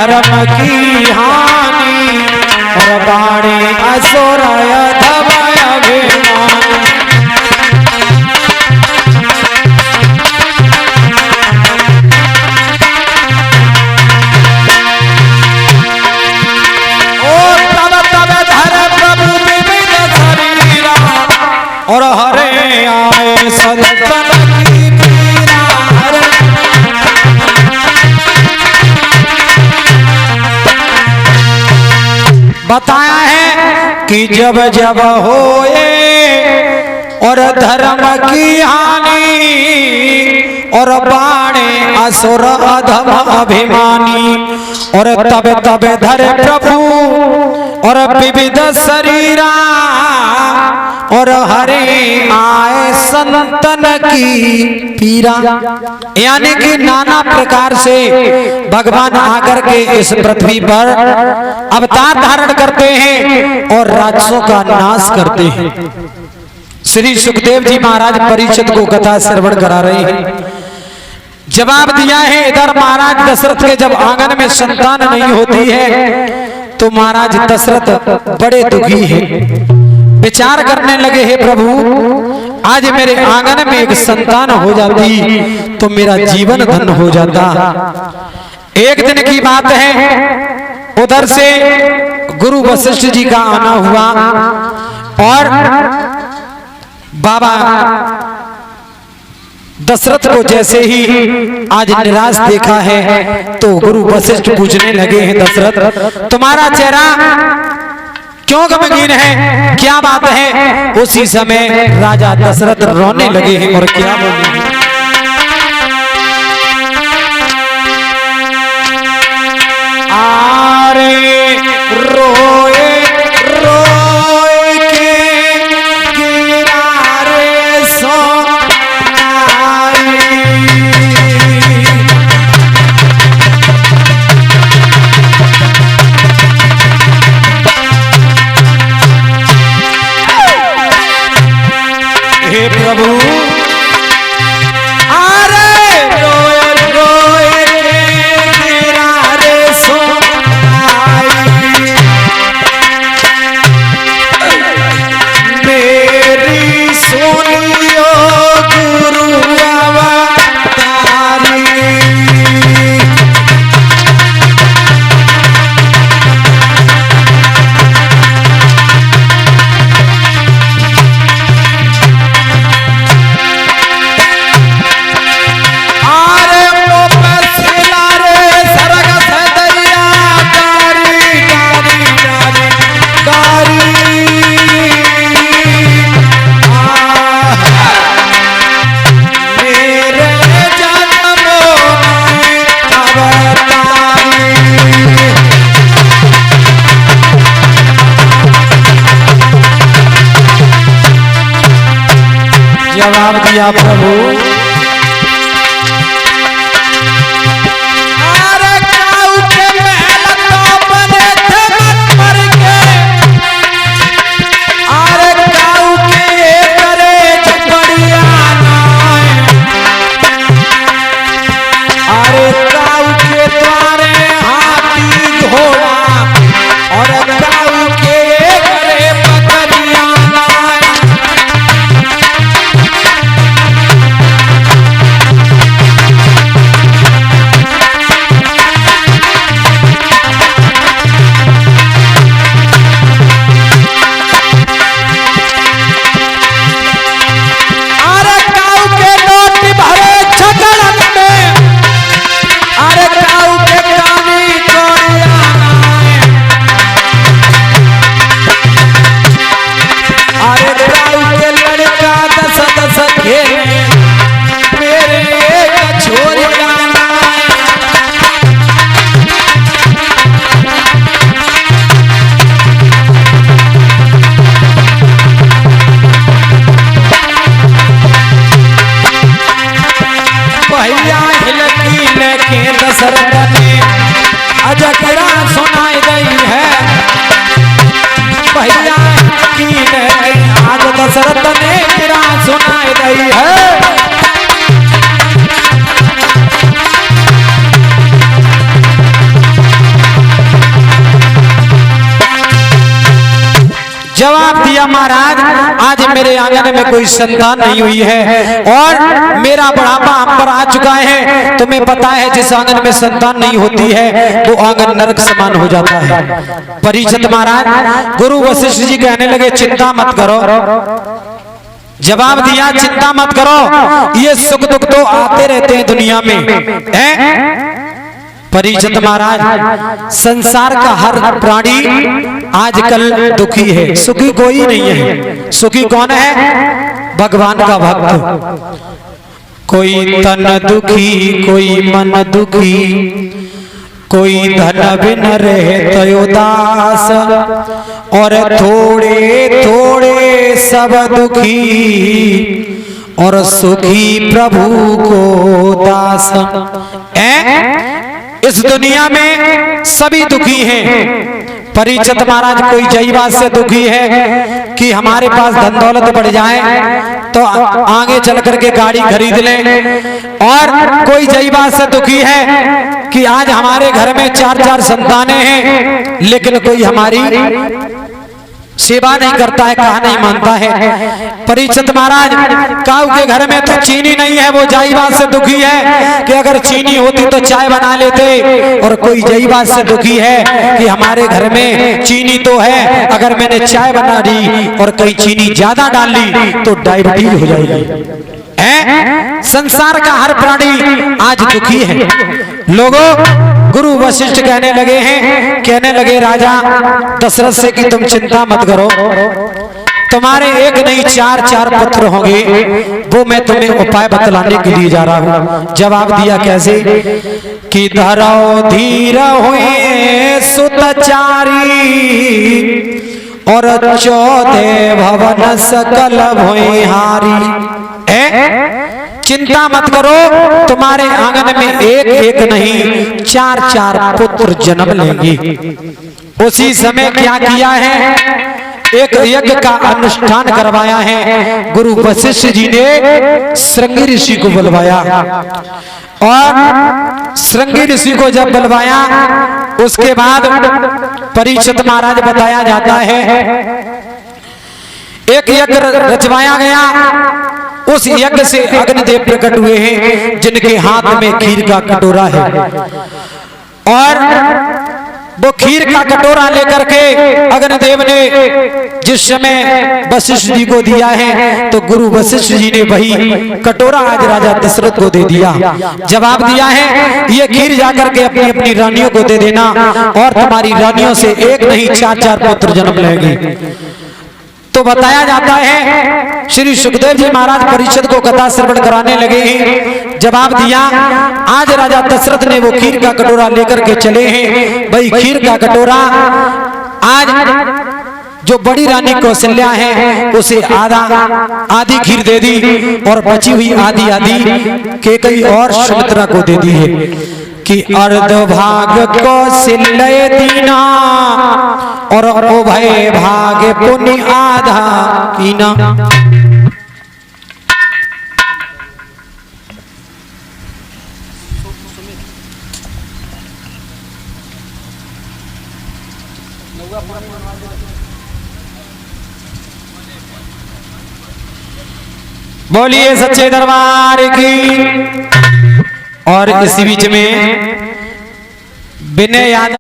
धर्म की हानि और बाणे असुर अधम अभिमानी। और हरे आए संतन की पीरा। बताया है कि जब जब होए और धर्म की हानि और बाणे असुर अधम अभिमानी और तब तब धरे प्रभु और विविध शरीरा और हरे आए संतन की पीरा। यानी कि नाना प्रकार से भगवान आकर के इस पृथ्वी पर अवतार धारण करते हैं और राक्षसों का नाश करते हैं। श्री सुखदेव जी महाराज परीक्षित को कथा श्रवण करा रहे हैं। जवाब दिया है इधर महाराज दशरथ के जब आंगन में संतान नहीं होती है तो महाराज दशरथ बड़े दुखी हैं। विचार करने लगे हैं प्रभु आज मेरे आंगन में एक संतान हो जाती तो मेरा जीवन धन्य हो जाता। एक दिन की बात है उधर से गुरु वशिष्ठ जी का आना हुआ और बाबा दशरथ को जैसे ही आज निराश देखा है तो गुरु वशिष्ठ पूछने लगे हैं दशरथ तुम्हारा चेहरा क्यों गमगीन है, क्या बात है। उसी समय राजा दशरथ रोने लगे हैं और क्या बोले हैं। आरे रोए रोए के गिरा रे सोनाई। हे प्रभु अरे रोए रोए के गिरा रे सोनाई। जवाब दिया महाराज, आज मेरे आंगन में कोई संतान नहीं हुई है और मेरा बुढ़ापा हम पर आ चुका है। तुम्हें पता है जिस आंगन में संतान नहीं होती है वो आंगन नरक समान हो जाता है। परीक्षित महाराज गुरु वशिष्ठ जी कहने लगे चिंता मत करो। जवाब दिया चिंता मत करो, ये सुख दुख तो आते रहते हैं दुनिया में है? परीक्षित महाराज संसार का हर प्राणी आजकल दुखी है, सुखी कोई नहीं है। सुखी कौन है? भगवान का भक्त। कोई तन दुखी, कोई मन दुखी, कोई धन बिन रहे उदास, और थोड़े थोड़े सब दुखी, और सुखी प्रभु को दास। इस दुनिया में सभी दुखी हैं। परीक्षित महाराज कोई जई बात से दुखी है कि हमारे पास धन दौलत बढ़ जाए तो आगे चल करके गाड़ी खरीद लें, और कोई जई बात से दुखी है कि आज हमारे घर में 4-4 संतानें हैं लेकिन कोई हमारी सेवा नहीं करता है, कहा नहीं मानता है। परीक्षित महाराज काऊ के घर में तो चीनी नहीं है, वो जाई बात से दुखी है कि अगर चीनी होती तो चाय बना लेते, और कोई जई बात से दुखी है कि हमारे घर में चीनी तो है, अगर मैंने चाय बना दी और कहीं चीनी ज्यादा डाल ली तो डायबिटीज हो जाएगी। संसार का हर प्राणी आज दुखी है। लोगों, गुरु वशिष्ठ कहने लगे राजा दशरथ से कि तुम चिंता मत करो, तुम्हारे एक नहीं 4-4 पुत्र होंगे, वो मैं तुम्हें उपाय बतलाने के लिए जा रहा हूं। जवाब दिया कैसे कि धरो धीर हुए सुतचारी, और 14 भवन सकल भुइहारी। चिंता मत करो, तुम्हारे आंगन में एक एक नहीं 4-4 पुत्र जन्म लेंगे। उसी समय क्या किया है? एक यज्ञ का अनुष्ठान करवाया है। गुरु वशिष्ठ जी ने श्रृंगी ऋषि को बुलवाया, और श्रृंगी ऋषि को जब बुलवाया उसके बाद परीक्षित महाराज बताया जाता है एक यज्ञ रचवाया गया। उस यज्ञ से अग्निदेव प्रकट हुए हैं जिनके हाथ में खीर का कटोरा है, और वो खीर का कटोरा लेकर के अग्निदेव ने जिस समय वशिष्ठ जी को दिया है तो गुरु वशिष्ठ जी ने वही कटोरा आज राजा दशरथ को दे दिया। जवाब दिया है ये खीर जाकर के अपनी अपनी रानियों को दे देना, और तुम्हारी रानियों से एक नहीं 4-4 पुत्र जन्म लेंगे। तो बताया जाता है श्री सुखदेव जी महाराज परीक्षित को कथा श्रवण कराने लगे हैं। जवाब दिया आज राजा दशरथ ने वो खीर का कटोरा लेकर के चले हैं। भाई खीर का कटोरा आज जो बड़ी रानी कौशल्या है उसे आधी खीर दे दी, और बची हुई आधी कैकेयी और सुमित्रा को दे दी है कि अर्ध भाग कौशल्य दीना, और उभय भाग पुण्य आधा कीना। बोलिए सच्चे दरबार की। और इसी बीच में विनय यादव